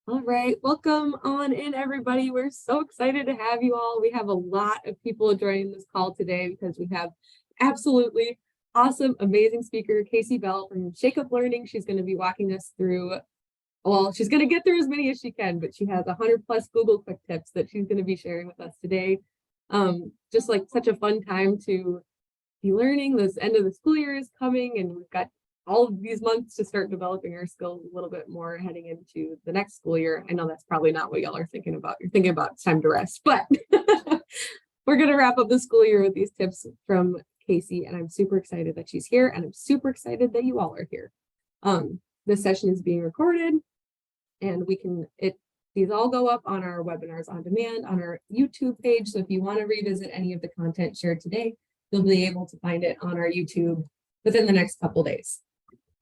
All right, welcome on in, everybody. We're so excited to have you all. We have a lot of people joining this call today because we have absolutely awesome, amazing speaker, Kasey Bell from Shake Up Learning. She's going to be walking us through, well, she's going to get through as many as she can, but she has 100 plus Google quick tips that she's going to be sharing with us today. Just like such a fun time to be learning. This end of the school year is coming, and we've got all of these months to start developing our skills a little bit more heading into the next school year. I know that's probably not what y'all are thinking about. You're thinking about it's time to rest, but we're going to wrap up the school year with these tips from Kasey, and I'm super excited that she's here, and I'm super excited that you all are here. This session is being recorded, and these all go up on our webinars on demand on our YouTube page. So if you want to revisit any of the content shared today, you'll be able to find it on our YouTube within the next couple days.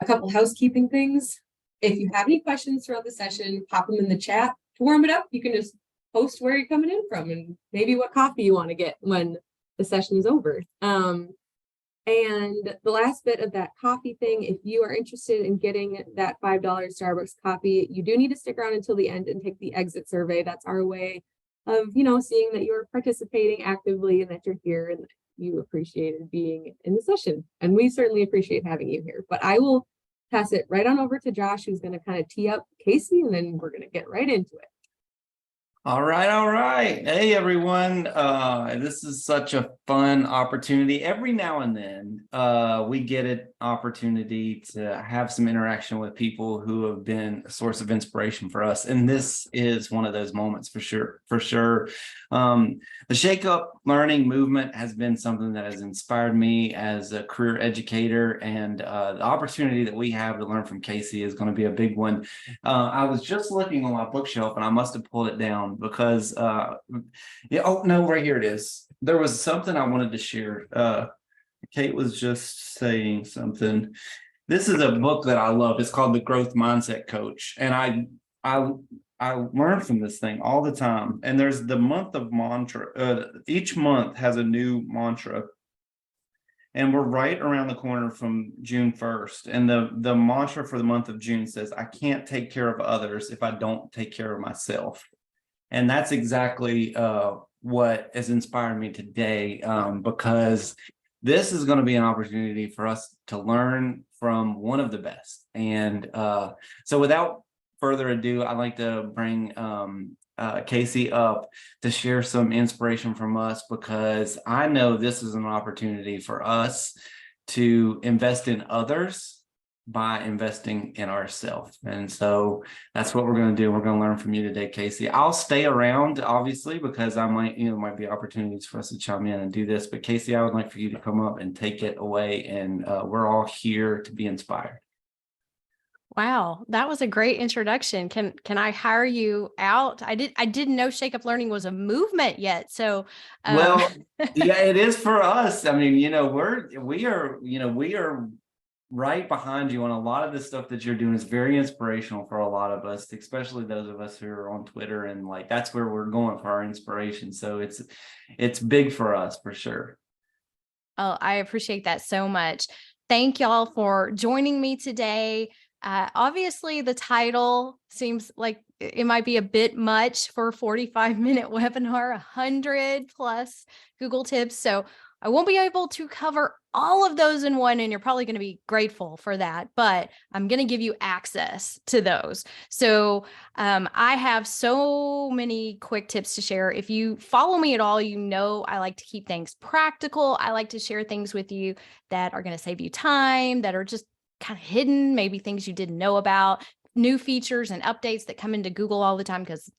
A couple housekeeping things. If you have any questions throughout the session, pop them in the chat. To warm it up, you can just post where you're coming in from and maybe what coffee you want to get when the session is over. And the last bit of that coffee thing, if you are interested in getting that $5 Starbucks coffee, you do need to stick around until the end and take the exit survey. That's our way of, seeing that you're participating actively and that you're here and that you appreciated being in the session. And we certainly appreciate having you here. But I will pass it right on over to Josh, who's going to kind of tee up Kasey, and then we're going to get right into it. All right. Hey, everyone. This is such a fun opportunity. Every now and then, we get an opportunity to have some interaction with people who have been a source of inspiration for us. And this is one of those moments for sure. The Shake Up Learning movement has been something that has inspired me as a career educator. And the opportunity that we have to learn from Kasey is going to be a big one. I was just looking on my bookshelf and I must have pulled it down because right here it is. There was something I wanted to share. Kate was just saying something. This is a book that I love. It's called The Growth Mindset Coach, and I learn from this thing all the time. And there's the month of mantra. Each month has a new mantra. And we're right around the corner from June 1st. And the mantra for the month of June says, I can't take care of others if I don't take care of myself. And that's exactly what has inspired me today, because this is going to be an opportunity for us to learn from one of the best. And so without further ado, I'd like to bring Kasey up to share some inspiration from us, because I know this is an opportunity for us to invest in others by investing in ourselves. And so that's what we're going to do. We're going to learn from you today, Kasey. I'll stay around, obviously, because I might be opportunities for us to chime in and do this. But Kasey, I would like for you to come up and take it away. And we're all here to be inspired. Wow, that was a great introduction. Can I hire you out? I didn't know Shake Up Learning was a movement yet. So well, yeah, it is for us. I mean, we are right behind you on a lot of the stuff that you're doing. Is very inspirational for a lot of us, especially those of us who are on Twitter, and that's where we're going for our inspiration. So it's big for us for sure. Oh, I appreciate that so much. Thank y'all for joining me today. Obviously, the title seems like it might be a bit much for a 45-minute webinar, 100 plus Google tips. So I won't be able to cover all of those in one, and you're probably going to be grateful for that, but I'm going to give you access to those. So I have so many quick tips to share. If you follow me at all, I like to keep things practical. I like to share things with you that are going to save you time, that are just kind of hidden, maybe things you didn't know about, new features and updates that come into Google all the time, because,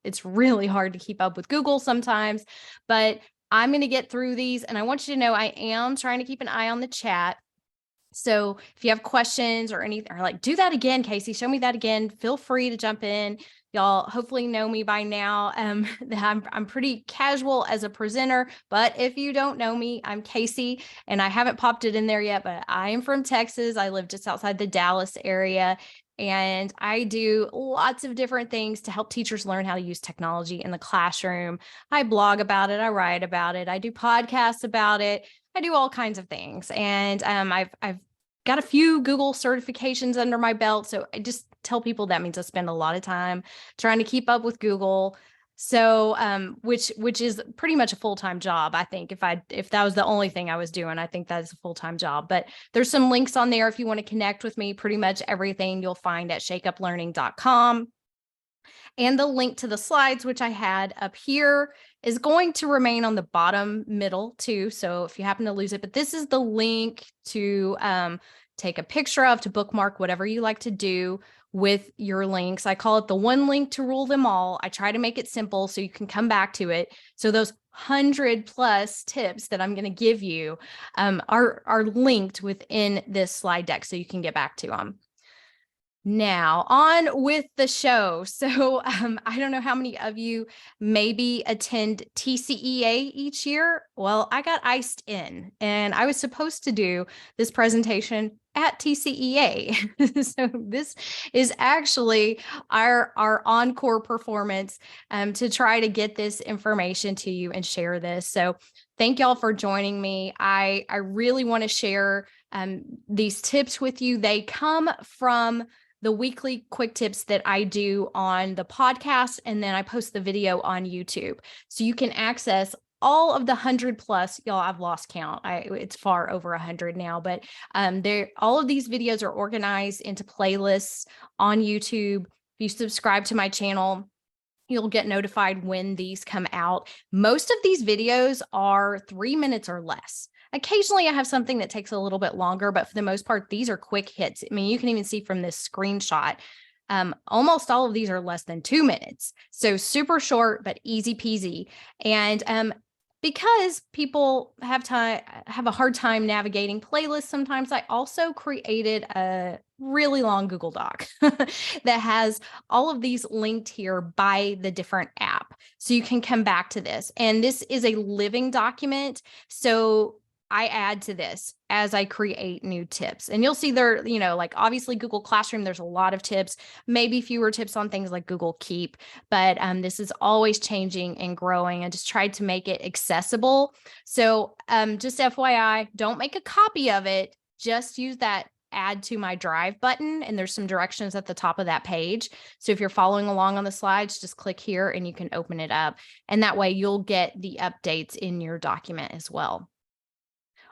it's really hard to keep up with Google sometimes. But I'm going to get through these, and I want you to know I am trying to keep an eye on the chat. So if you have questions or anything, or do that again, Kasey, show me that again, feel free to jump in. Y'all hopefully know me by now. I'm pretty casual as a presenter, but if you don't know me, I'm Kasey, and I haven't popped it in there yet, but I am from Texas. I live just outside the Dallas area, and I do lots of different things to help teachers learn how to use technology in the classroom. I blog about it. I write about it. I do podcasts about it. I do all kinds of things. And I've got a few Google certifications under my belt. So I just tell people that means I spend a lot of time trying to keep up with Google. So, which is pretty much a full-time job. I think if that was the only thing I was doing, I think that's a full-time job. But there's some links on there if you want to connect with me. Pretty much everything you'll find at shakeuplearning.com. And the link to the slides, which I had up here, is going to remain on the bottom middle too. So if you happen to lose it, but this is the link to take a picture of, to bookmark, whatever you like to do with your links. I call it the one link to rule them all. I try to make it simple so you can come back to it. So those 100+ tips that I'm going to give you are linked within this slide deck so you can get back to them. Now on with the show. So I don't know how many of you maybe attend TCEA each year. Well, I got iced in and I was supposed to do this presentation at TCEA. So this is actually our encore performance to try to get this information to you and share this. So thank y'all for joining me. I really want to share these tips with you. They come from the weekly quick tips that I do on the podcast, and then I post the video on YouTube. So you can access all of the 100+, y'all, I've lost count. It's far over 100 now, but all of these videos are organized into playlists on YouTube. If you subscribe to my channel, you'll get notified when these come out. Most of these videos are 3 minutes or less. Occasionally I have something that takes a little bit longer, but for the most part, these are quick hits. I mean, you can even see from this screenshot, almost all of these are less than 2 minutes. So super short, but easy peasy. And because people have a hard time navigating playlists sometimes, I also created a really long Google Doc that has all of these linked here by the different app. So you can come back to this. And this is a living document. So I add to this as I create new tips. And you'll see there, like obviously Google Classroom, there's a lot of tips, maybe fewer tips on things like Google Keep, but this is always changing and growing. I just tried to make it accessible. So just FYI, don't make a copy of it. Just use that add to my drive button. And there's some directions at the top of that page. So if you're following along on the slides, just click here and you can open it up. And that way you'll get the updates in your document as well.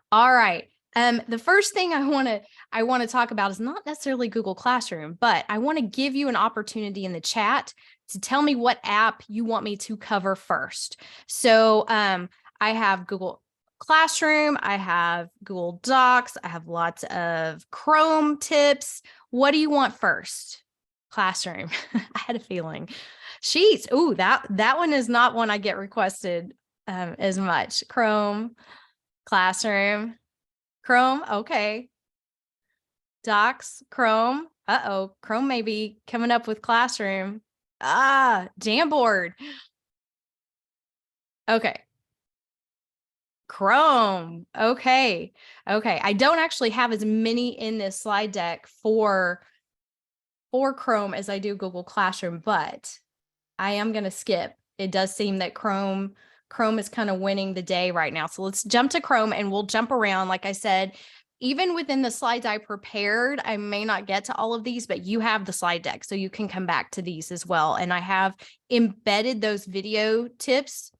All right. The first thing I want to talk about is not necessarily Google Classroom, but I want to give you an opportunity in the chat to tell me what app you want me to cover first. So I have Google Classroom, I have Google Docs, I have lots of Chrome tips. What do you want first? Classroom. I had a feeling. Sheets. Ooh, that one is not one I get requested as much. Chrome. Classroom, Chrome, okay. Docs, Chrome, Chrome may be coming up with Classroom. Jamboard. Okay. Chrome, okay. I don't actually have as many in this slide deck for Chrome as I do Google Classroom, but I am going to skip. It does seem that Chrome is kind of winning the day right now. So let's jump to Chrome and we'll jump around. Like I said, even within the slides I prepared, I may not get to all of these, but you have the slide deck, so you can come back to these as well. And I have embedded those video tips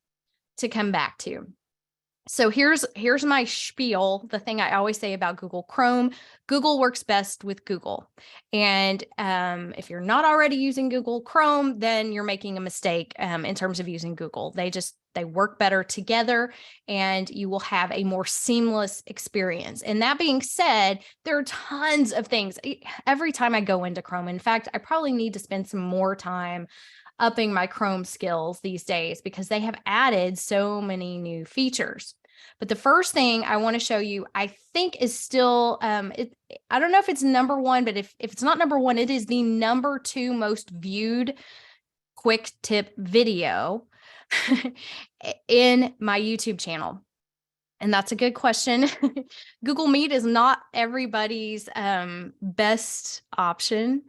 to come back to. So here's my spiel, the thing I always say about Google Chrome. Google works best with Google. And if you're not already using Google Chrome, then you're making a mistake in terms of using Google. They work better together and you will have a more seamless experience. And that being said, there are tons of things. Every time I go into Chrome, in fact, I probably need to spend some more time upping my Chrome skills these days because they have added so many new features. But the first thing I want to show you, I think is still, I don't know if it's number one, but if it's not number one, it is the number 2 most viewed quick tip video in my YouTube channel. And that's a good question. Google Meet is not everybody's best option,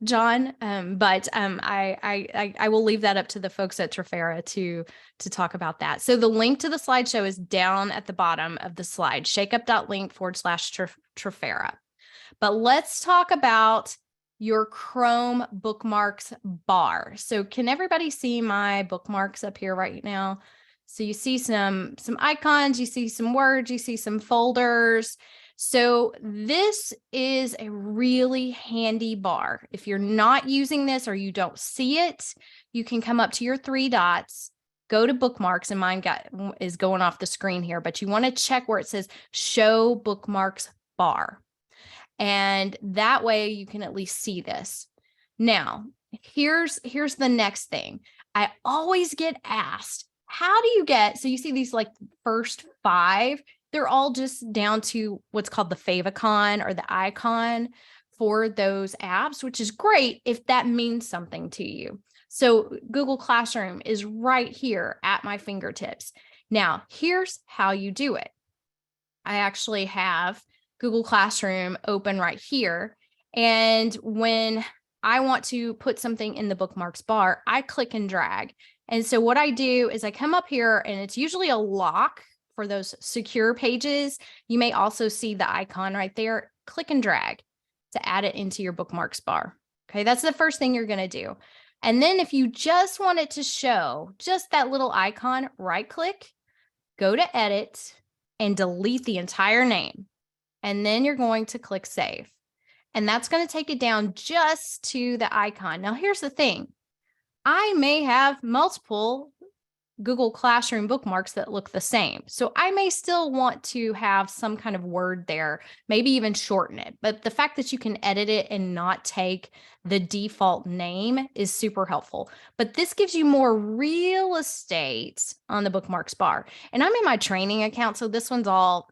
John, but I will leave that up to the folks at Trafera to talk about that. So the link to the slideshow is down at the bottom of the slide, shakeup.link/Trafera. But let's talk about your Chrome bookmarks bar. So can everybody see my bookmarks up here right now? So you see some icons, you see some words, you see some folders. So this is a really handy bar. If you're not using this or you don't see it, you can come up to your three dots, go to bookmarks, and mine is going off the screen here, but you want to check where it says show bookmarks bar. And that way you can at least see this. Now, here's the next thing. I always get asked, how do you get, so you see these like first 5, they're all just down to what's called the favicon or the icon for those apps, which is great if that means something to you. So Google Classroom is right here at my fingertips. Now, here's how you do it. I actually have Google Classroom open right here. And when I want to put something in the bookmarks bar, I click and drag. And so what I do is I come up here, and it's usually a lock for those secure pages. You may also see the icon right there. Click and drag to add it into your bookmarks bar. Okay, that's the first thing you're going to do. And then if you just want it to show just that little icon, right click, go to edit, and delete the entire name. And then you're going to click save. And that's going to take it down just to the icon. Now, here's the thing. I may have multiple Google Classroom bookmarks that look the same. So I may still want to have some kind of word there, maybe even shorten it. But the fact that you can edit it and not take the default name is super helpful. But this gives you more real estate on the bookmarks bar. And I'm in my training account, so this one's all,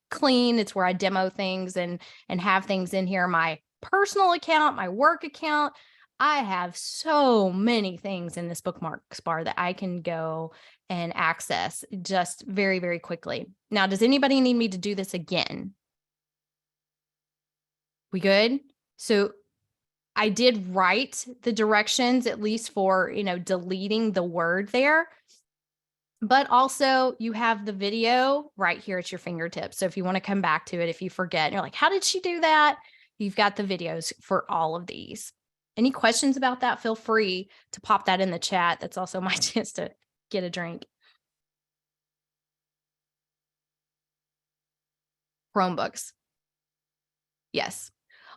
clean. It's where I demo things and have things in here. My personal account, my work account, I have so many things in this bookmarks bar that I can go and access just very, very quickly. Now, does anybody need me to do this again? We good? So I did write the directions, at least for, deleting the word there. But also you have the video right here at your fingertips. So if you want to come back to it, if you forget, and you're like, how did she do that? You've got the videos for all of these. Any questions about that? Feel free to pop that in the chat. That's also my chance to get a drink. Chromebooks. Yes.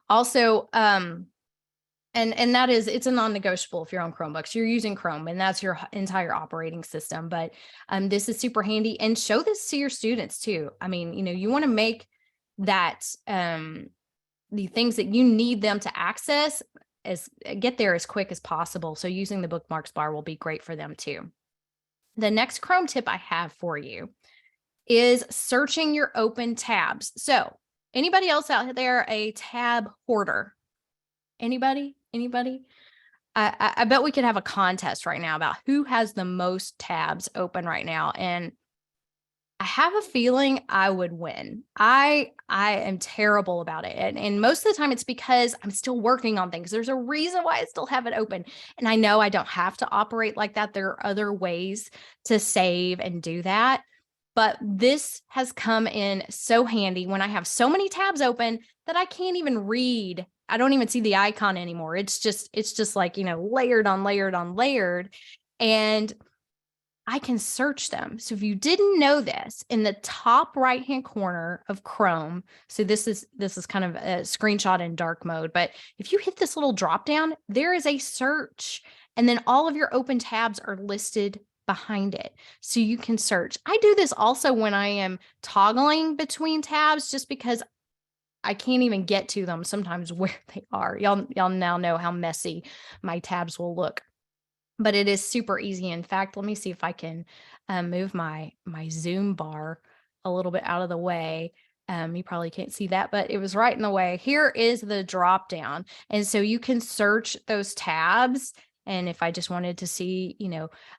Also, and that is, it's a non-negotiable if you're on Chromebooks. You're using Chrome, and that's your entire operating system. But this is super handy, and show this to your students too. I mean, you want to make that the things that you need them to access get there as quick as possible. So using the bookmarks bar will be great for them too. The next Chrome tip I have for you is searching your open tabs. So anybody else out there a tab hoarder? Anybody? I bet we could have a contest right now about who has the most tabs open right now. And I have a feeling I would win. I am terrible about it. And most of the time it's because I'm still working on things. There's a reason why I still have it open. And I know I don't have to operate like that. There are other ways to save and do that. But this has come in so handy when I have so many tabs open that I can't even read. I don't even see the icon anymore. It's just like, layered on layered on layered. And I can search them. So if you didn't know this, in the top right-hand corner of Chrome, so this is kind of a screenshot in dark mode, but if you hit this little drop down, there is a search, and then all of your open tabs are listed behind it. So you can search. I do this also when I am toggling between tabs, just because I can't even get to them sometimes where they are. Y'all now know how messy my tabs will look. But it is super easy. In fact, let me see if I can move my Zoom bar a little bit out of the way. You probably can't see that, but it was right in the way. Here is the drop down. And so you can search those tabs. And if I just wanted to see,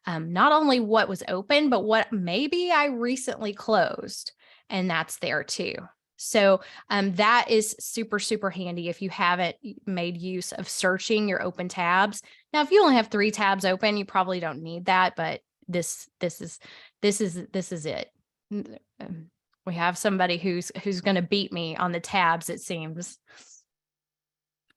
not only what was open, but what maybe I recently closed, and that's there too. So that is super, super handy if you haven't made use of searching your open tabs. Now, if you only have 3 tabs open, you probably don't need that, but this is it. We have somebody who's going to beat me on the tabs, it seems.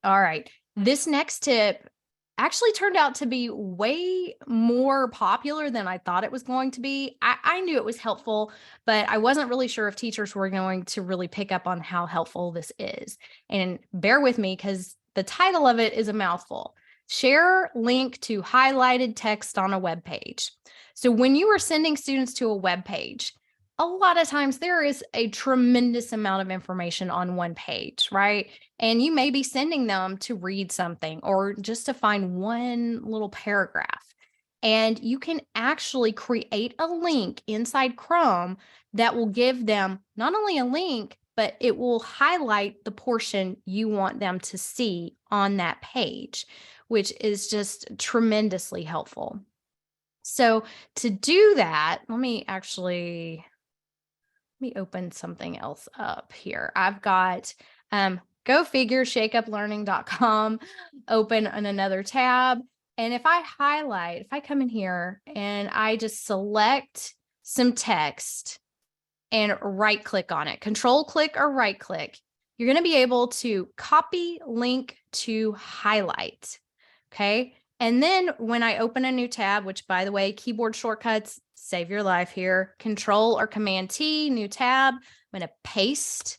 All right. This next tip actually turned out to be way more popular than I thought it was going to be. I knew it was helpful, but I wasn't really sure if teachers were going to really pick up on how helpful this is. And bear with me because the title of it is a mouthful. Share link to highlighted text on a web page. So when you are sending students to a web page, a lot of times there is a tremendous amount of information on one page, right? And you may be sending them to read something or just to find one little paragraph. And you can actually create a link inside Chrome that will give them not only a link, but it will highlight the portion you want them to see on that page, which is just tremendously helpful. So to do that, let me open something else up here. I've got go figure shakeuplearning.com open on another tab. And if I come in here and I just select some text and right click on it, control click or right click, you're going to be able to copy link to highlight. Okay. And then when I open a new tab, which by the way, keyboard shortcuts save your life here, Control or Command T, new tab, I'm going to paste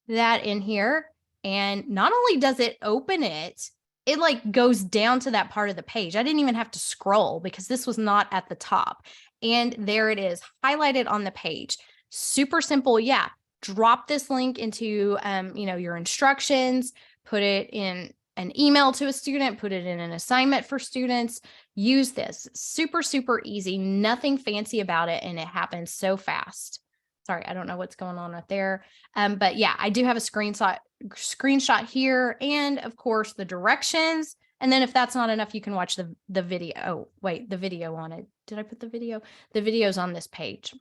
that in here. And not only does it open it, it like goes down to that part of the page. I didn't even have to scroll because this was not at the top. And there it is highlighted on the page. Super simple. Yeah. Drop this link into, your instructions, put it in an email to a student, put it in an assignment for students, use this. Super, super easy, nothing fancy about it. And it happens so fast. Sorry, I don't know what's going on right there. But yeah, I do have a screenshot here. And of course the directions. And then if that's not enough, you can watch the video. Oh, wait, the video on it. Did I put the video? The video's on this page.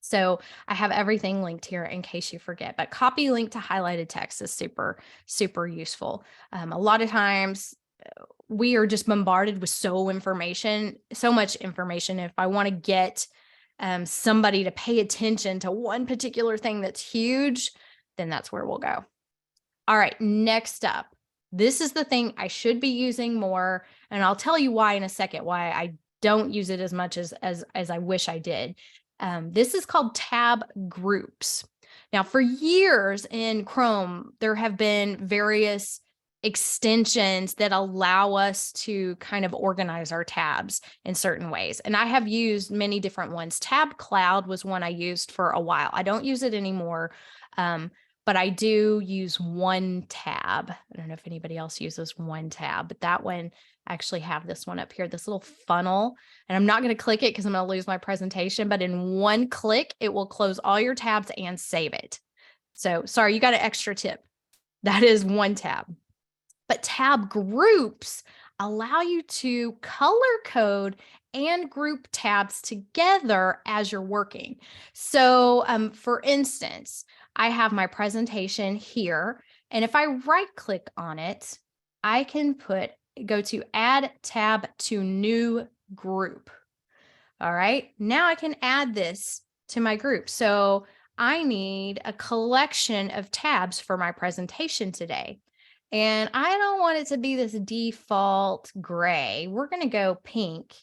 So I have everything linked here in case you forget, but copy link to highlighted text is super, super useful. A lot of times we are just bombarded with so much information. If I want to get somebody to pay attention to one particular thing that's huge, then that's where we'll go. All right, next up, this is the thing I should be using more, and I'll tell you why in a second, why I don't use it as much as I wish I did. This is called tab groups. Now, for years in Chrome, there have been various extensions that allow us to kind of organize our tabs in certain ways. And I have used many different ones. Tab Cloud was one I used for a while. I don't use it anymore, but I do use One Tab. I don't know if anybody else uses One Tab, but that one, I actually have this one up here, this little funnel, and I'm not going to click it because I'm going to lose my presentation, but in one click, it will close all your tabs and save it. So sorry, you got an extra tip. That is One Tab. But tab groups allow you to color code and group tabs together as you're working. So for instance, I have my presentation here, and if I right click on it, I can go to add tab to new group. All right, now I can add this to my group. So I need a collection of tabs for my presentation today. And I don't want it to be this default gray. We're going to go pink,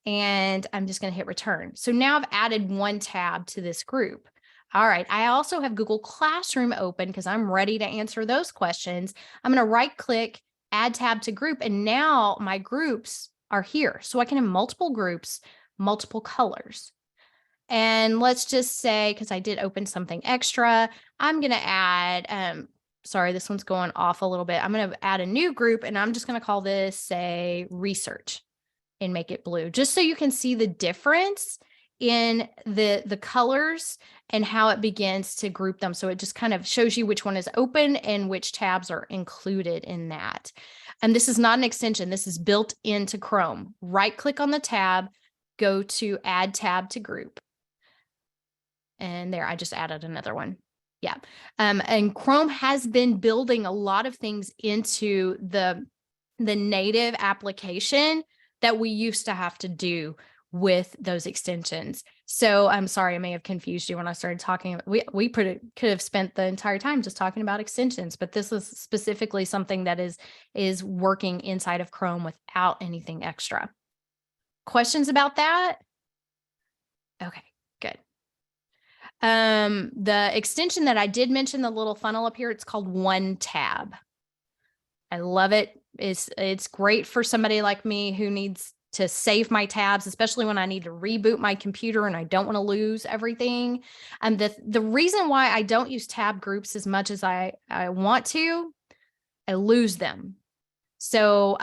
and I'm just going to hit return. So now I've added one tab to this group. All right. I also have Google Classroom open because I'm ready to answer those questions. I'm going to right click, add tab to group, and now my groups are here. So I can have multiple groups, multiple colors. And let's just say, because I did open something extra, I'm going to add, sorry, this one's going off a little bit. I'm going to add a new group, and I'm just going to call this, say, research, and make it blue, just so you can see the difference in the colors and how it begins to group them. So it just kind of shows you which one is open and which tabs are included in that. And this is not an extension. This is built into Chrome. Right click on the tab, go to add tab to group. And there, I just added another one. Yeah. And Chrome has been building a lot of things into the native application that we used to have to do with those extensions. So I'm sorry, I may have confused you when I started talking. We could have spent the entire time just talking about extensions, but this is specifically something that is working inside of Chrome without anything extra. Questions about that? Okay, good. The extension that I did mention, the little funnel up here, it's called One Tab. I love it. It's great for somebody like me who needs to save my tabs, especially when I need to reboot my computer and I don't want to lose everything. And the reason why I don't use tab groups as much as I want to, I lose them. So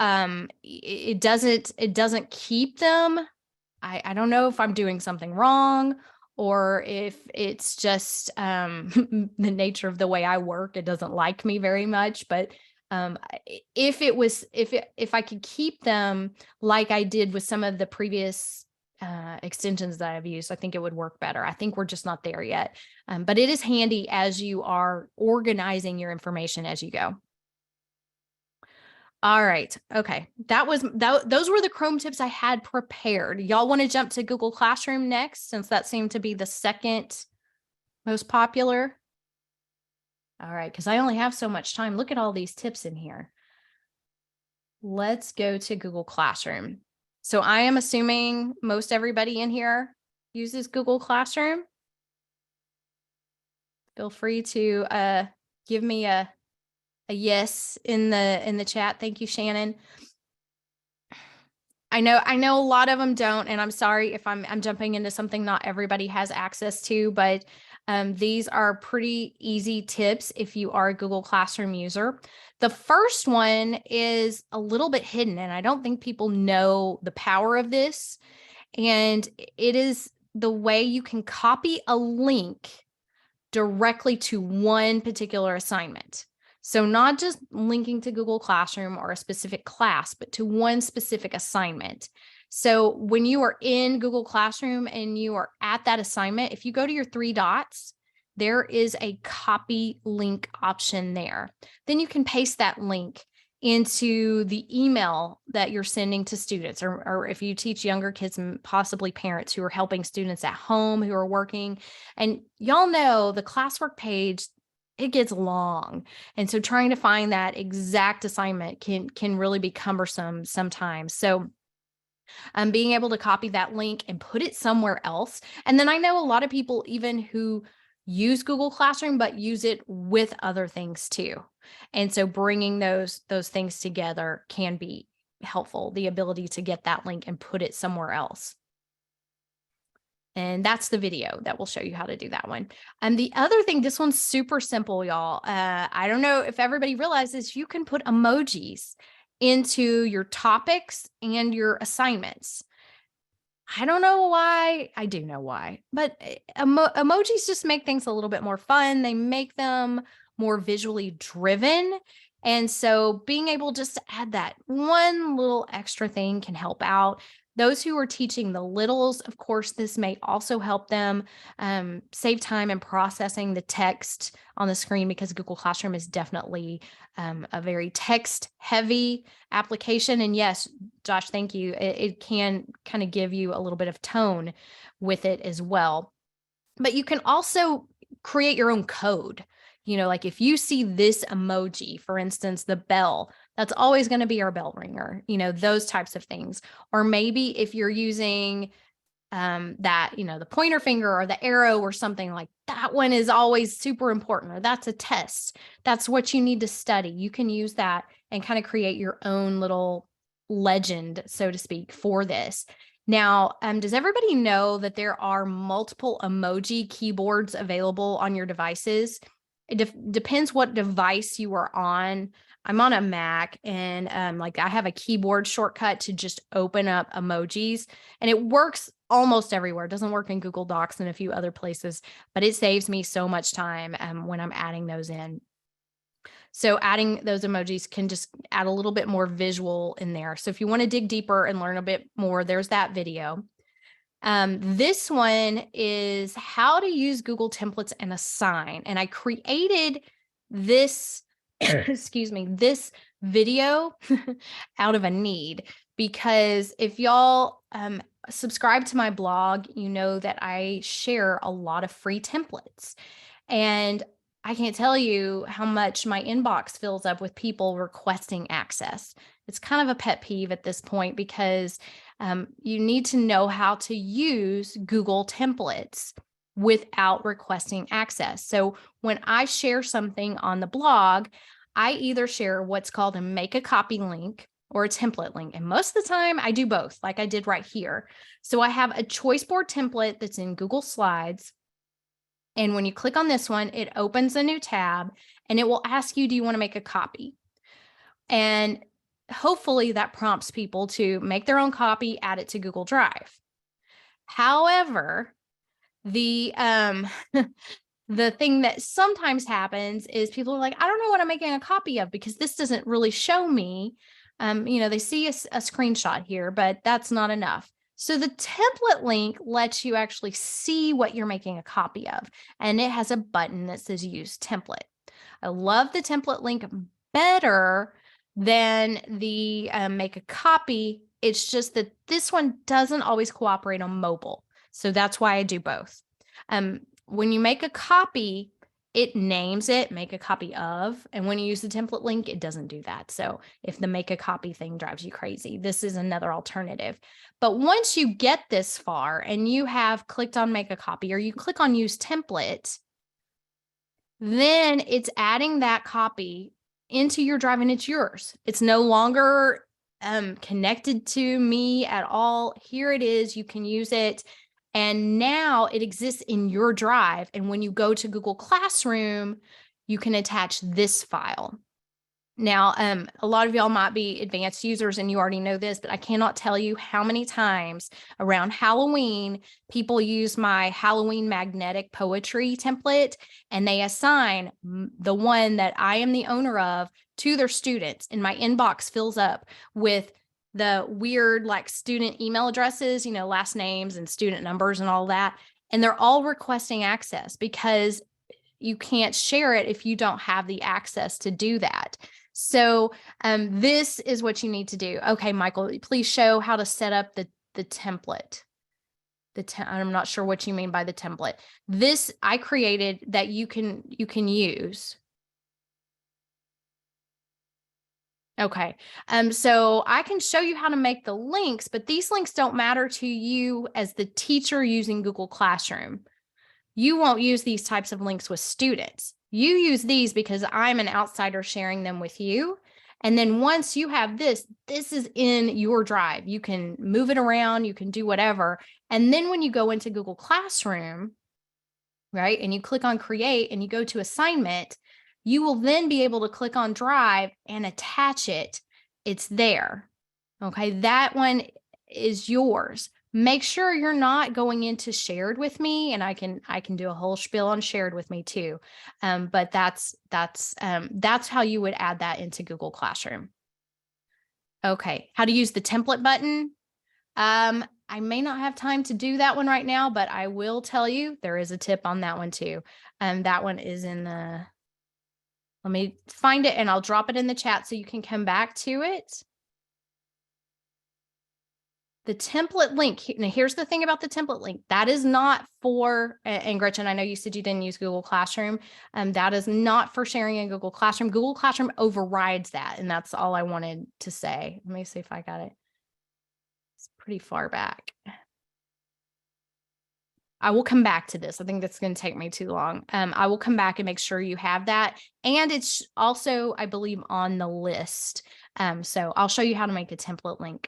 it doesn't keep them. I don't know if I'm doing something wrong or if it's just the nature of the way I work. It doesn't like me very much, but if I could keep them like I did with some of the previous extensions that I've used, I think it would work better. I think we're just not there yet. But it is handy as you are organizing your information as you go. All right. Okay. Those were the Chrome tips I had prepared. Y'all want to jump to Google Classroom next, since that seemed to be the second most popular? All right, because I only have so much time. Look at all these tips in here. Let's go to Google Classroom. So I am assuming most everybody in here uses Google Classroom. Feel free to give me a yes in the chat. Thank you, Shannon. I know a lot of them don't, and I'm sorry if I'm jumping into something not everybody has access to, but these are pretty easy tips if you are a Google Classroom user. The first one is a little bit hidden, and I don't think people know the power of this. And it is the way you can copy a link directly to one particular assignment. So not just linking to Google Classroom or a specific class, but to one specific assignment. So when you are in Google Classroom and you are at that assignment, if you go to your three dots, there is a copy link option there. Then you can paste that link into the email that you're sending to students, or if you teach younger kids and possibly parents who are helping students at home who are working. And y'all know the classwork page, it gets long. And so trying to find that exact assignment can really be cumbersome sometimes. So being able to copy that link and put it somewhere else. And then I know a lot of people even who use Google Classroom, but use it with other things too. And so bringing those things together can be helpful, the ability to get that link and put it somewhere else. And that's the video that will show you how to do that one. And the other thing, this one's super simple, y'all. I don't know if everybody realizes you can put emojis into your topics and your assignments. I don't know why. I do know why, but emojis just make things a little bit more fun. They make them more visually driven. And so being able just to add that one little extra thing can help out. Those who are teaching the littles, of course, this may also help them save time in processing the text on the screen, because Google Classroom is definitely a very text-heavy application. And yes, Josh, thank you. It can kind of give you a little bit of tone with it as well. But you can also create your own code. You know, like if you see this emoji, for instance, the bell, that's always going to be our bell ringer, you know, those types of things. Or maybe if you're using that, you know, the pointer finger or the arrow or something, like that one is always super important, or that's a test. That's what you need to study. You can use that and kind of create your own little legend, so to speak, for this. Now, does everybody know that there are multiple emoji keyboards available on your devices? It depends what device you are on. I'm on a Mac, and like I have a keyboard shortcut to just open up emojis, and it works almost everywhere. It doesn't work in Google Docs and a few other places, but it saves me so much time when I'm adding those in. So adding those emojis can just add a little bit more visual in there. So if you want to dig deeper and learn a bit more, there's that video. This one is how to use Google templates and assign. And I created this, excuse me, this video out of a need, because if y'all subscribe to my blog, you know that I share a lot of free templates. And I can't tell you how much my inbox fills up with people requesting access. It's kind of a pet peeve at this point because you need to know how to use Google templates without requesting access. So when I share something on the blog, I either share what's called a make a copy link or a template link. And most of the time I do both, like I did right here. So I have a choice board template that's in Google Slides. And when you click on this one, it opens a new tab and it will ask you, do you want to make a copy? And hopefully that prompts people to make their own copy, add it to Google Drive. However, the the thing that sometimes happens is people are like, I don't know what I'm making a copy of because this doesn't really show me. They see a screenshot here, but that's not enough. So the template link lets you actually see what you're making a copy of, and it has a button that says use template. I love the template link better than the make a copy. It's just that this one doesn't always cooperate on mobile. So that's why I do both. When you make a copy, it names it, make a copy of. And when you use the template link, it doesn't do that. So if the make a copy thing drives you crazy, this is another alternative. But once you get this far and you have clicked on make a copy or you click on use template, then it's adding that copy into your drive and it's yours. It's no longer connected to me at all. Here it is. You can use it. And now it exists in your drive. And when you go to Google Classroom, you can attach this file. Now, a lot of y'all might be advanced users and you already know this, but I cannot tell you how many times around Halloween, people use my Halloween magnetic poetry template and they assign the one that I am the owner of to their students. And my inbox fills up with the weird like student email addresses, last names and student numbers and all that. And they're all requesting access because you can't share it if you don't have the access to do that. So this is what you need to do. Okay, Michael, please show how to set up the template. I'm not sure what you mean by the template. This I created that you can use. Okay, so I can show you how to make the links, but these links don't matter to you as the teacher using Google Classroom. You won't use these types of links with students. You use these because I'm an outsider sharing them with you. And then once you have this is in your drive. You can move it around, you can do whatever. And then when you go into Google Classroom, right, and you click on create and you go to assignment, you will then be able to click on drive and attach it. It's there. Okay, that one is yours. Make sure you're not going into shared with me, and I can do a whole spiel on shared with me too. But that's how you would add that into Google Classroom. Okay, how to use the template button. I may not have time to do that one right now, but I will tell you there is a tip on that one too. That one is in the, let me find it and I'll drop it in the chat so you can come back to it. The template link. Now, here's the thing about the template link. That is not for, and Gretchen, I know you said you didn't use Google Classroom. That is not for sharing in Google Classroom. Google Classroom overrides that. And that's all I wanted to say. Let me see if I got it. It's pretty far back. I will come back to this. I think that's going to take me too long. I will come back and make sure you have that. And it's also, I believe, on the list. So I'll show you how to make a template link.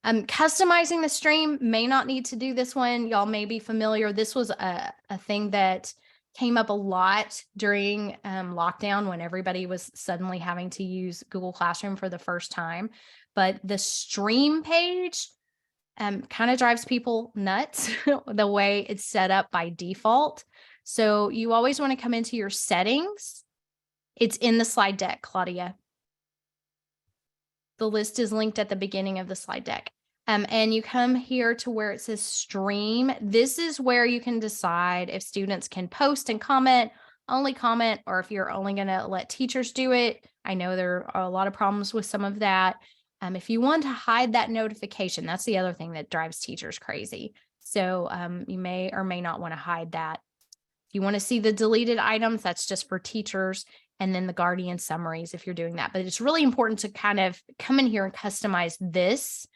Customizing the stream, may not need to do this one. Y'all may be familiar. This was a thing that came up a lot during lockdown when everybody was suddenly having to use Google Classroom for the first time. But the stream page kind of drives people nuts the way it's set up by default. So you always want to come into your settings. It's in the slide deck, Claudia. The list is linked at the beginning of the slide deck. And you come here to where it says stream. This is where you can decide if students can post and comment, only comment, or if you're only going to let teachers do it. I know there are a lot of problems with some of that. If you want to hide that notification, that's the other thing that drives teachers crazy. So you may or may not want to hide that. If you want to see the deleted items, that's just for teachers, and then the guardian summaries if you're doing that. But it's really important to kind of come in here and customize this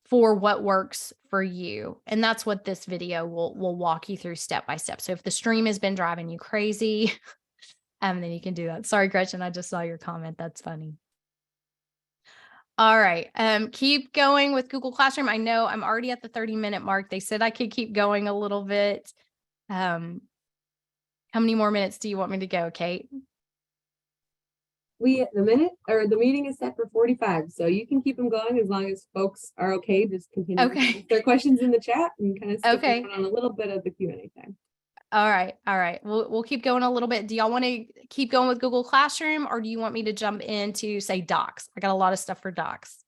for what works for you. And that's what this video will walk you through step by step. So if the stream has been driving you crazy, then you can do that. Sorry, Gretchen, I just saw your comment. That's funny. All right. Keep going with Google Classroom. I know I'm already at the 30-minute mark. They said I could keep going a little bit. How many more minutes do you want me to go, Kate? The meeting is set for 45, so you can keep them going as long as folks are okay. Just continue to ask their questions in the chat and kind of skip on a little bit of the Q&A time. All right. All right. We'll keep going a little bit. Do y'all want to keep going with Google Classroom, or do you want me to jump into, say, Docs? I got a lot of stuff for Docs.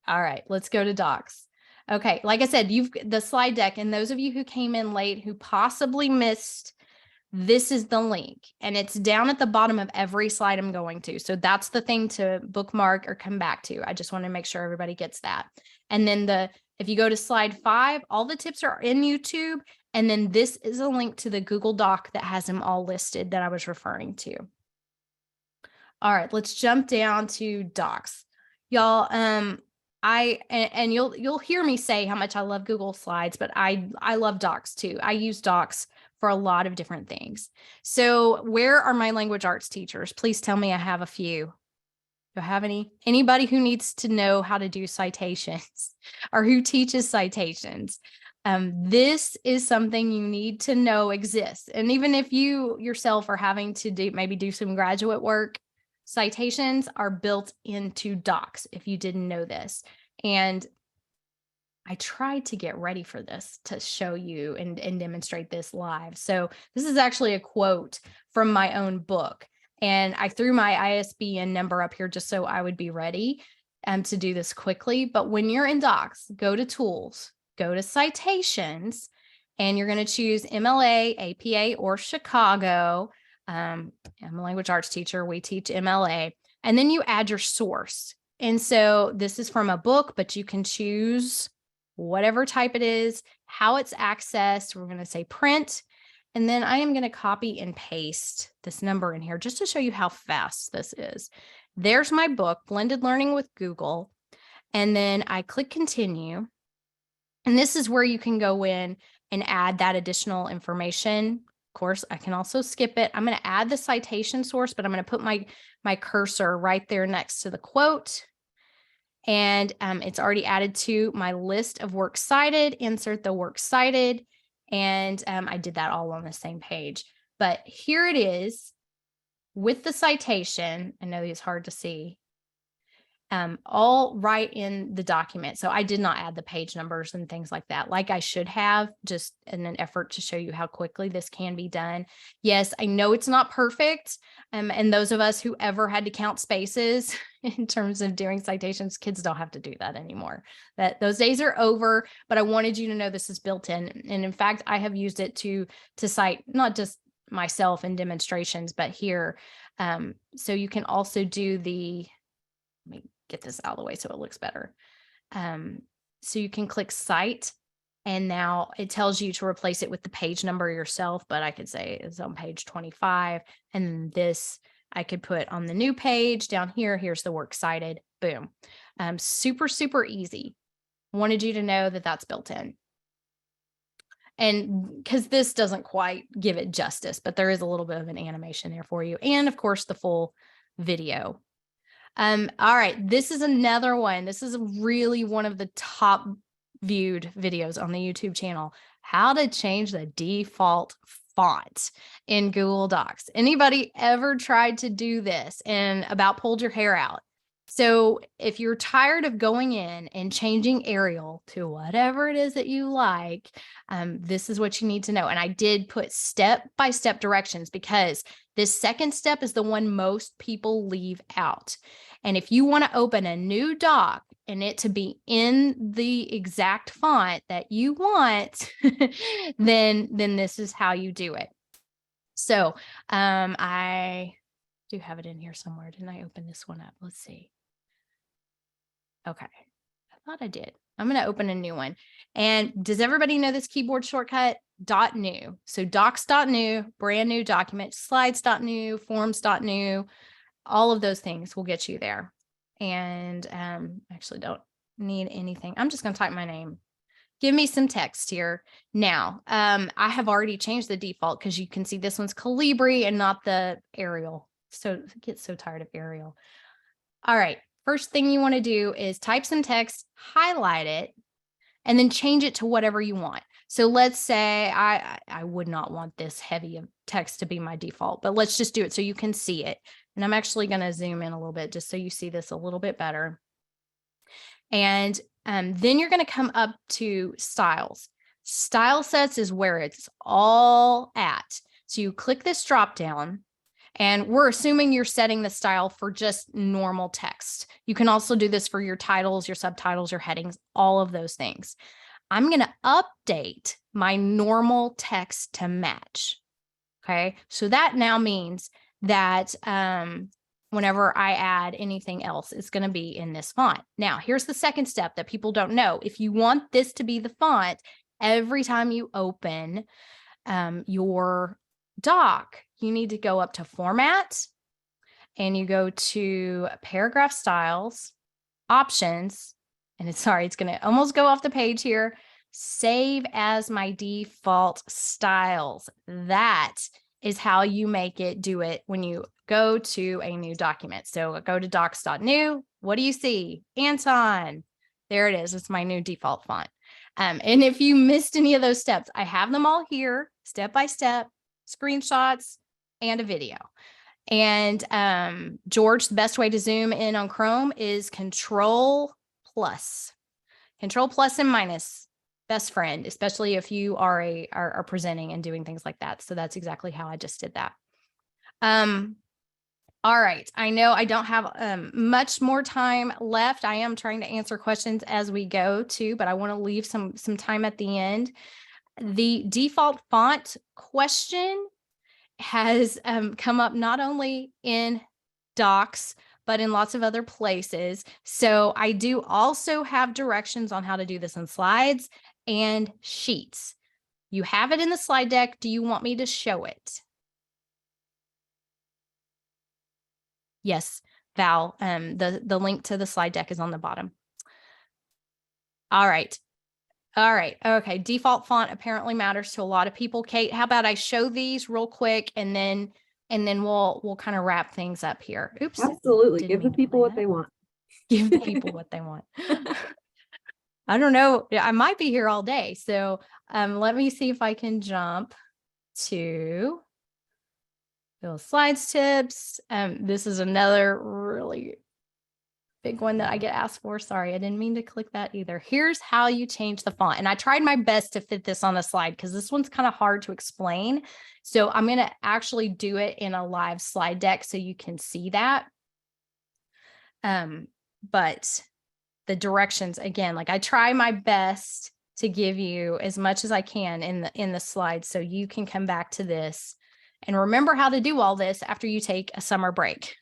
All right, let's go to Docs. Okay, like I said, you've the slide deck, and those of you who came in late who possibly missed, this is the link, and it's down at the bottom of every slide I'm going to. So that's the thing to bookmark or come back to. I just want to make sure everybody gets that. And then if you go to slide 5, all the tips are in YouTube. And then this is a link to the Google Doc that has them all listed that I was referring to. All right, let's jump down to Docs. Y'all, you'll hear me say how much I love Google Slides, but I love Docs too. I use Docs for a lot of different things. So where are my language arts teachers? Please tell me I have a few. Do I have anybody who needs to know how to do citations or who teaches citations? This is something you need to know exists. And even if you yourself are having to maybe do some graduate work, citations are built into Docs, if you didn't know this. And I tried to get ready for this to show you and demonstrate this live. So this is actually a quote from my own book. And I threw my ISBN number up here just so I would be ready to do this quickly. But when you're in Docs, go to Tools, go to Citations, and you're going to choose MLA, APA, or Chicago. I'm a language arts teacher. We teach MLA. And then you add your source. And so this is from a book, but you can choose whatever type it is, how it's accessed. We're going to say print. And then I am going to copy and paste this number in here just to show you how fast this is. There's my book, Blended Learning with Google. And then I click continue. And this is where you can go in and add that additional information. Of course, I can also skip it. I'm going to add the citation source, but I'm going to put my cursor right there next to the quote. And it's already added to my list of works cited. Insert the works cited. And I did that all on the same page. But here it is with the citation. I know it's hard to see. All right in the document. So I did not add the page numbers and things like that, like I should have, just in an effort to show you how quickly this can be done. Yes, I know it's not perfect. And those of us who ever had to count spaces in terms of doing citations, kids don't have to do that anymore. Those days are over, but I wanted you to know this is built in. And in fact, I have used it to cite not just myself in demonstrations, but here. So you can also do let me get this out of the way so it looks better. So you can click cite, and now it tells you to replace it with the page number yourself, but I could say it's on page 25. And this I could put on the new page down here. Here's the works cited. Boom. Super, super easy. Wanted you to know that that's built in. And because this doesn't quite give it justice, but there is a little bit of an animation there for you. And of course, the full video. All right, this is another one. This is really one of the top viewed videos on the YouTube channel. How to change the default font in Google Docs. Anybody ever tried to do this and about pulled your hair out? So if you're tired of going in and changing Arial to whatever it is that you like, this is what you need to know. And I did put step-by-step directions because this second step is the one most people leave out. And if you want to open a new doc and it to be in the exact font that you want, then this is how you do it. So I do have it in here somewhere. Didn't I open this one up? Let's see. Okay. I thought I did. I'm going to open a new one. And does everybody know this keyboard shortcut? .new. So docs.new, brand new document, slides.new, forms.new, all of those things will get you there. And actually don't need anything. I'm just going to type my name. Give me some text here. Now, I have already changed the default because you can see this one's Calibri and not the Arial. So I get so tired of Arial. All right. First thing you want to do is type some text, highlight it, and then change it to whatever you want. So let's say I would not want this heavy of text to be my default, but let's just do it so you can see it. And I'm actually going to zoom in a little bit just so you see this a little bit better. And then you're going to come up to styles. Style sets is where it's all at. So you click this drop down. And we're assuming you're setting the style for just normal text. You can also do this for your titles, your subtitles, your headings, all of those things. I'm going to update my normal text to match. Okay. So that now means that whenever I add anything else, it's going to be in this font. Now, here's the second step that people don't know. If you want this to be the font, every time you open your doc, you need to go up to format and you go to paragraph styles, options, and it's going to almost go off the page here. Save as my default styles. That is how you make it do it when you go to a new document. So go to docs.new. What do you see? Anton. There it is. It's my new default font. And if you missed any of those steps, I have them all here, step by step, screenshots, and a video. And George, the best way to zoom in on Chrome is Control plus. Control plus and minus, best friend, especially if you are presenting and doing things like that. So that's exactly how I just did that. All right. I know I don't have much more time left. I am trying to answer questions as we go too, but I want to leave some time at the end. The default font question has come up not only in docs, but in lots of other places. So I do also have directions on how to do this in slides and sheets. You have it in the slide deck. Do you want me to show it? Yes, Val, the link to the slide deck is on the bottom. All right. All right. Okay. Default font apparently matters to a lot of people. Kate, how about I show these real quick and then we'll kind of wrap things up here. Oops. Absolutely. Give the people what they want. Give the people what they want. I don't know. I might be here all day. So let me see if I can jump to Bill slides tips. This is another really big one that I get asked for. Sorry, I didn't mean to click that either. Here's how you change the font. And I tried my best to fit this on a slide because this one's kind of hard to explain. So I'm going to actually do it in a live slide deck so you can see that. But the directions, again, like I try my best to give you as much as I can in the slides so you can come back to this and remember how to do all this after you take a summer break.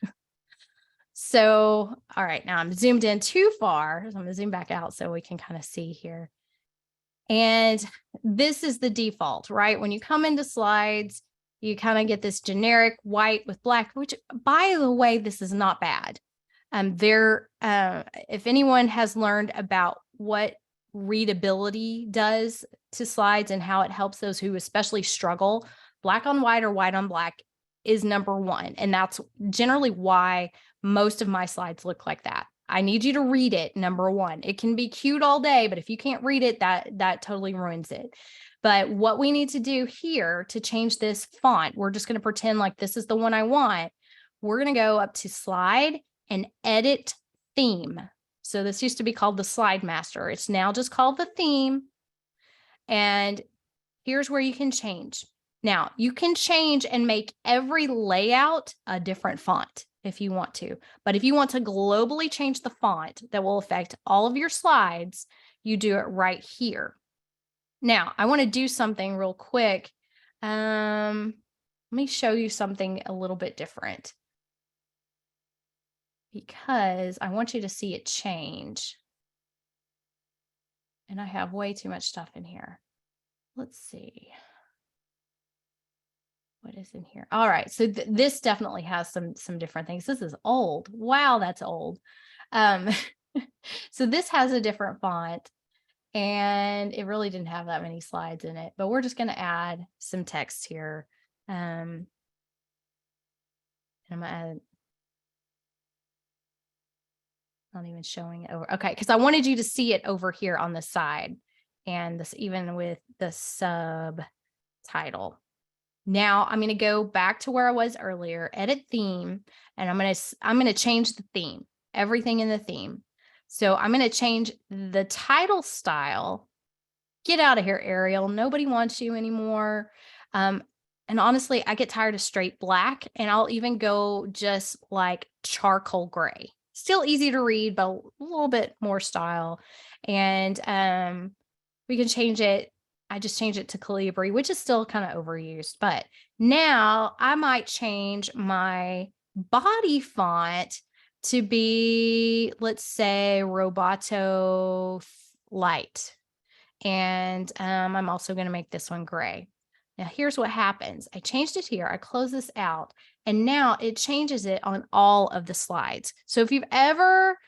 So, all right, now I'm zoomed in too far. So I'm going to zoom back out so we can kind of see here. And this is the default, right? When you come into slides, you kind of get this generic white with black, which, by the way, this is not bad. If anyone has learned about what readability does to slides and how it helps those who especially struggle, black on white or white on black is number one. And that's generally why most of my slides look like that. I need you to read it, number one. It can be cute all day, but if you can't read it, that totally ruins it. But what we need to do here to change this font, we're just going to pretend like this is the one I want. We're going to go up to slide and edit theme. So this used to be called the slide master. It's now just called the theme. And here's where you can change. Now you can change and make every layout a different font if you want to, but if you want to globally change the font that will affect all of your slides, you do it right here. Now I want to do something real quick. Let me show you something a little bit different. because I want you to see it change. And I have way too much stuff in here. Let's see. What is in here? All right. So this definitely has some different things. This is old. Wow, that's old. Um, so this has a different font, and it really didn't have that many slides in it, but we're just going to add some text here. And I'm going to add, not even showing it over. Okay. Because I wanted you to see it over here on the side, and this even with the subtitle. Now I'm going to go back to where I was earlier, edit theme, and I'm going to change the theme, everything in the theme. So I'm going to change the title style. Get out of here, Ariel. Nobody wants you anymore. And honestly, I get tired of straight black, and I'll even go just like charcoal gray. Still easy to read, but a little bit more style. And we can change it. I just changed it to Calibri, which is still kind of overused. But now I might change my body font to be, let's say, Roboto Light. And I'm also going to make this one gray. Now, here's what happens. I changed it here. I close this out, and now it changes it on all of the slides. So if you've ever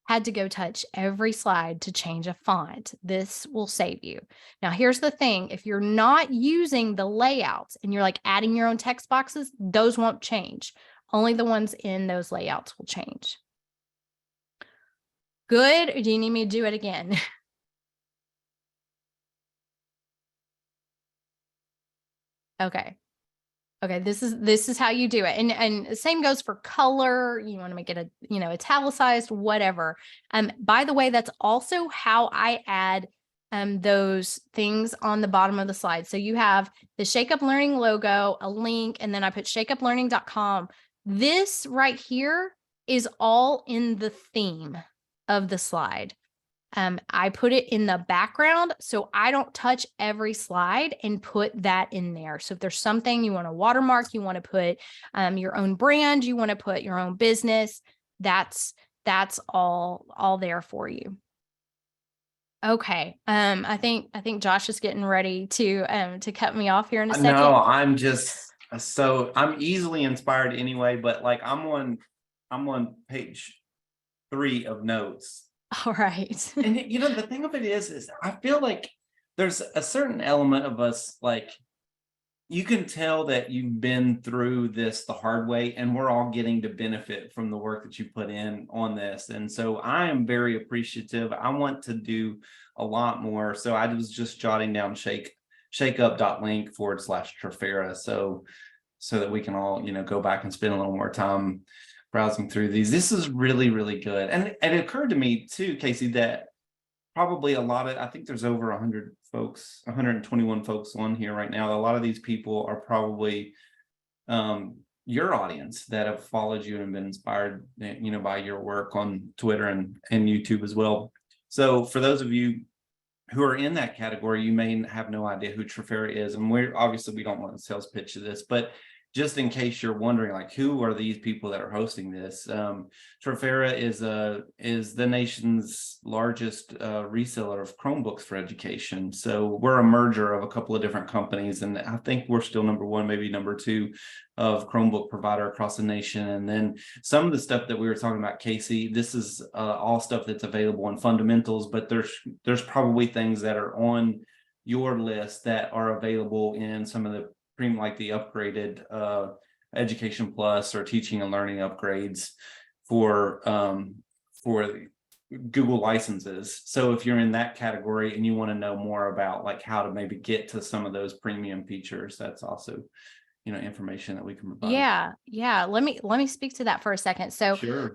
had to go touch every slide to change a font, this will save you. Now, here's the thing. If you're not using the layouts and you're like adding your own text boxes, those won't change. Only the ones in those layouts will change. Good? Or do you need me to do it again? Okay. Okay, this is how you do it. And the same goes for color. You want to make it italicized, whatever. By the way, that's also how I add those things on the bottom of the slide. So you have the Shake Up Learning logo, a link, and then I put shakeuplearning.com. This right here is all in the theme of the slide. I put it in the background so I don't touch every slide and put that in there. So if there's something you want to watermark, you want to put your own brand, you want to put your own business, that's all there for you. Okay. I think Josh is getting ready to cut me off here in a second. No, I'm just I'm easily inspired anyway, but like I'm on page 3 of notes. All right. And the thing of it is I feel like there's a certain element of us, like you can tell that you've been through this the hard way, and we're all getting to benefit from the work that you put in on this. And so I am very appreciative. I want to do a lot more. So I was just jotting down shakeup.link/Trafera so that we can all, go back and spend a little more time browsing through these. This is really, really good. And it occurred to me too, Kasey, that probably I think there's over 100 folks, 121 folks on here right now. A lot of these people are probably your audience that have followed you and been inspired, by your work on Twitter and YouTube as well. So for those of you who are in that category, you may have no idea who Trafera is. And we don't want to sales pitch to this, but just in case you're wondering, like, who are these people that are hosting this? Trafera is the nation's largest reseller of Chromebooks for education. So we're a merger of a couple of different companies, and I think we're still number 1, maybe number 2 of Chromebook provider across the nation. And then some of the stuff that we were talking about, Kasey, this is all stuff that's available in fundamentals, but there's probably things that are on your list that are available in some of the like the upgraded Education Plus or teaching and learning upgrades for Google licenses. So if you're in that category and you want to know more about like how to maybe get to some of those premium features, that's also information that we can provide. Yeah. Let me speak to that for a second. So Sure.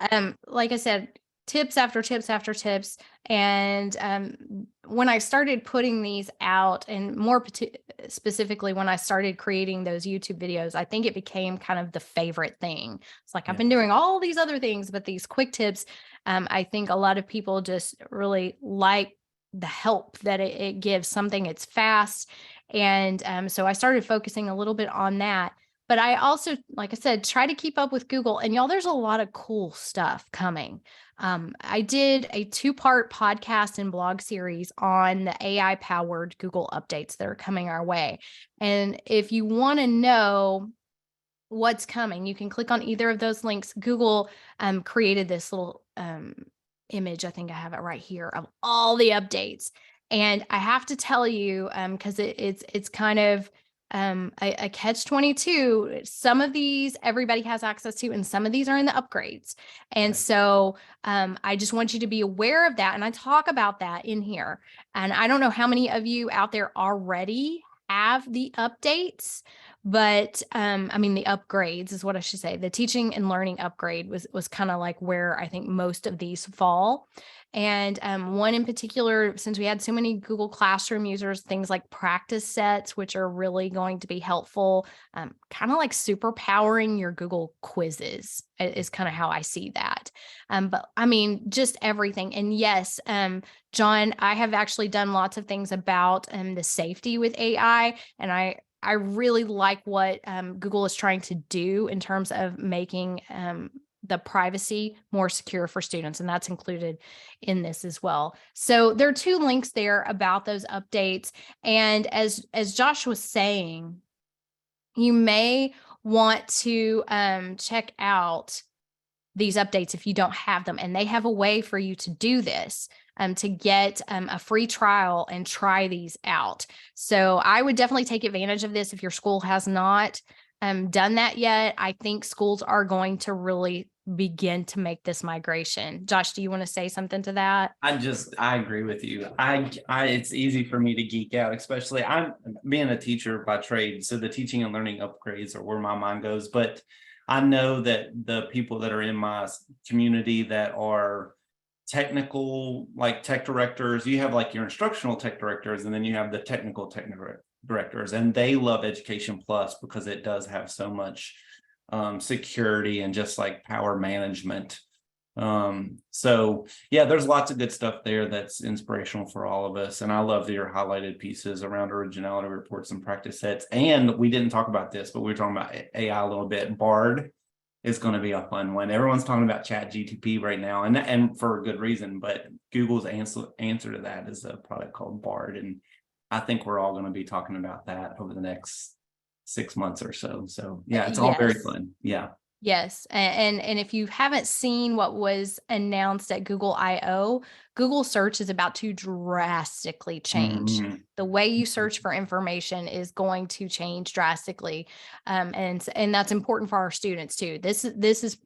Like I said, tips after tips after tips. And when I started putting these out, and more specifically when I started creating those YouTube videos, I think it became kind of the favorite thing. It's like, I've been doing all these other things, but these quick tips, I think a lot of people just really like the help that it gives. Something, it's fast. And so I started focusing a little bit on that. But I also, like I said, try to keep up with Google. And y'all, there's a lot of cool stuff coming. I did a 2-part podcast and blog series on the AI powered Google updates that are coming our way. And if you want to know what's coming, you can click on either of those links. Google created this little image, I think I have it right here, of all the updates. And I have to tell you, because it's kind of a catch-22. Some of these everybody has access to, and some of these are in the upgrades. And so I just want you to be aware of that. And I talk about that in here. And I don't know how many of you out there already have the updates, but I mean, the upgrades is what I should say. The teaching and learning upgrade was kind of like where I think most of these fall. And one in particular, since we had so many Google Classroom users, things like practice sets, which are really going to be helpful, kind of like superpowering your Google quizzes is kind of how I see that. But I mean, just everything. And yes, John, I have actually done lots of things about the safety with AI, and I really like what Google is trying to do in terms of making the privacy more secure for students, and that's included in this as well. So there are 2 links there about those updates. And as Josh was saying, you may want to check out these updates if you don't have them, and they have a way for you to do this. To get a free trial and try these out. So I would definitely take advantage of this if your school has not done that yet. I think schools are going to really begin to make this migration. Josh, do you want to say something to that? I agree with you. It's easy for me to geek out, especially I'm being a teacher by trade. So the teaching and learning upgrades are where my mind goes. But I know that the people that are in my community that are technical, like tech directors, you have like your instructional tech directors, and then you have the technical directors, and they love Education Plus because it does have so much security and just like power management. So yeah, there's lots of good stuff there that's inspirational for all of us. And I love your highlighted pieces around originality reports and practice sets. And we didn't talk about this, but we were talking about AI a little bit. Bard is going to be a fun one. Everyone's talking about ChatGPT right now, and for a good reason, but Google's answer to that is a product called Bard. And I think we're all going to be talking about that over the next 6 months or so. So yeah, it's all very fun. Yeah. Yes. And if you haven't seen what was announced at Google I/O, Google search is about to drastically change. The way you search for information is going to change drastically. And that's important for our students too. This is,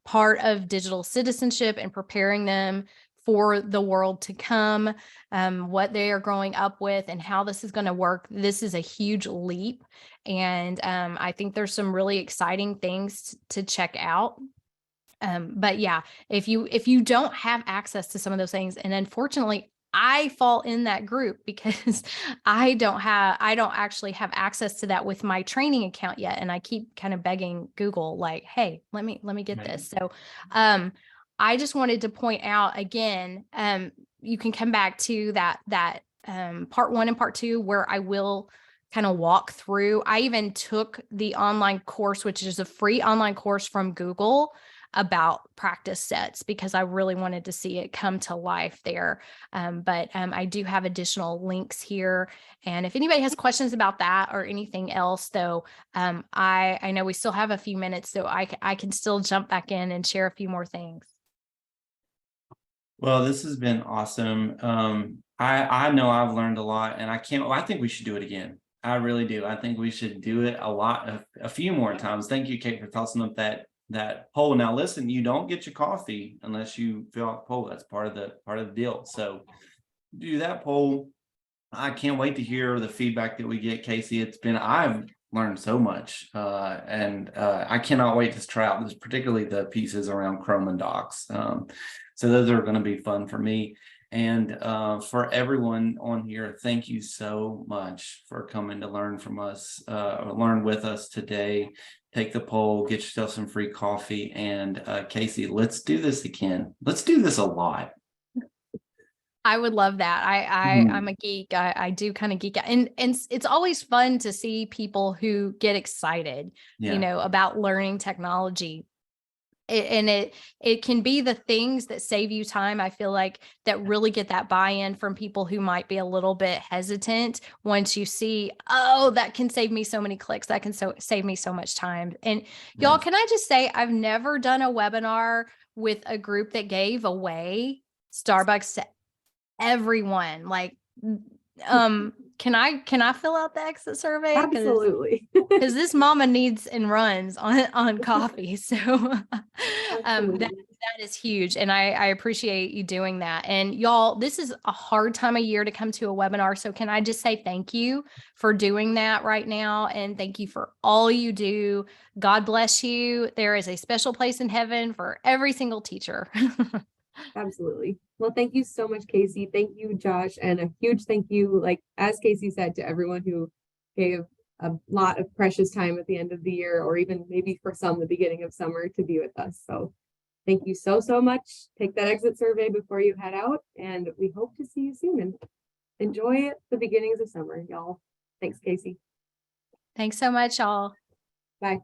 part of digital citizenship and preparing them for the world to come, what they are growing up with and how this is going to work. This is a huge leap. And I think there's some really exciting things to check out. But yeah, if you don't have access to some of those things, and unfortunately, I fall in that group because I don't actually have access to that with my training account yet. And I keep kind of begging Google, like, hey, let me get this. So I just wanted to point out again, you can come back to that part 1 and part 2 where I will kind of walk through. I even took the online course, which is a free online course from Google about practice sets, because I really wanted to see it come to life there. But I do have additional links here. And if anybody has questions about that or anything else, though, I know we still have a few minutes, so I can still jump back in and share a few more things. Well, this has been awesome. I know I've learned a lot, and I think we should do it again. I really do. I think we should do it a few more times. Thank you, Kate, for tossing up that poll. Now, listen, you don't get your coffee unless you fill out the poll. That's part of the deal. So do that poll. I can't wait to hear the feedback that we get, Kasey. I've learned so much, and I cannot wait to try out this, particularly the pieces around Chrome and Docs. So those are going to be fun for me. And for everyone on here, thank you so much for coming to learn from us, learn with us today. Take the poll, get yourself some free coffee. And Kasey, let's do this again. Let's do this a lot. I would love that. Mhm. I'm a geek. I do kind of geek out, and it's always fun to see people who get excited, Yeah. about learning technology. And it can be the things that save you time. I feel like that really get that buy-in from people who might be a little bit hesitant once you see, oh, that can save me so many clicks. That can save me so much time. And y'all, Yes. can I just say, I've never done a webinar with a group that gave away Starbucks to everyone. Like, can I fill out the exit survey? Absolutely. Because this mama needs and runs on coffee. So Absolutely. that is huge. And I appreciate you doing that. And y'all, this is a hard time of year to come to a webinar. So can I just say thank you for doing that right now? And thank you for all you do. God bless you. There is a special place in heaven for every single teacher. Absolutely. Well, thank you so much, Casey. Thank you, Josh. And a huge thank you, like as Casey said, to everyone who gave a lot of precious time at the end of the year, or even maybe for some, the beginning of summer to be with us. So thank you so, so much. Take that exit survey before you head out, and we hope to see you soon and enjoy the beginnings of summer, y'all. Thanks, Casey. Thanks so much, y'all. Bye.